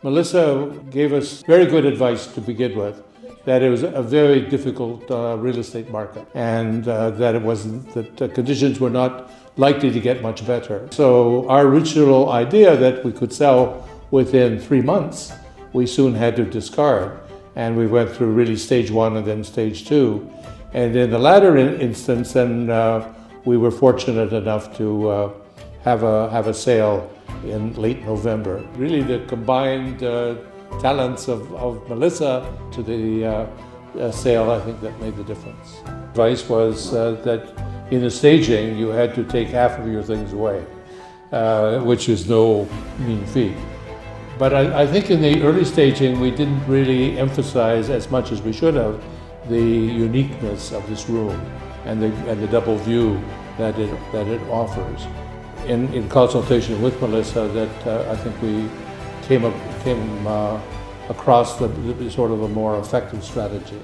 Melissa gave us very good advice to begin with, that it was a very difficult real estate market, and that conditions were not likely to get much better. So our original idea that we could sell within 3 months, we soon had to discard. And we went through really stage 1 and then stage 2. And in the latter instance, then we were fortunate enough to have a sale in late November. Really the combined talents of Melissa to the sale, I think that made the difference. Advice was that in the staging you had to take half of your things away, which is no mean feat. But I think in the early staging we didn't really emphasize as much as we should have the uniqueness of this room and the double view that it offers. In consultation with Melissa, that I think we came across the sort of a more effective strategy.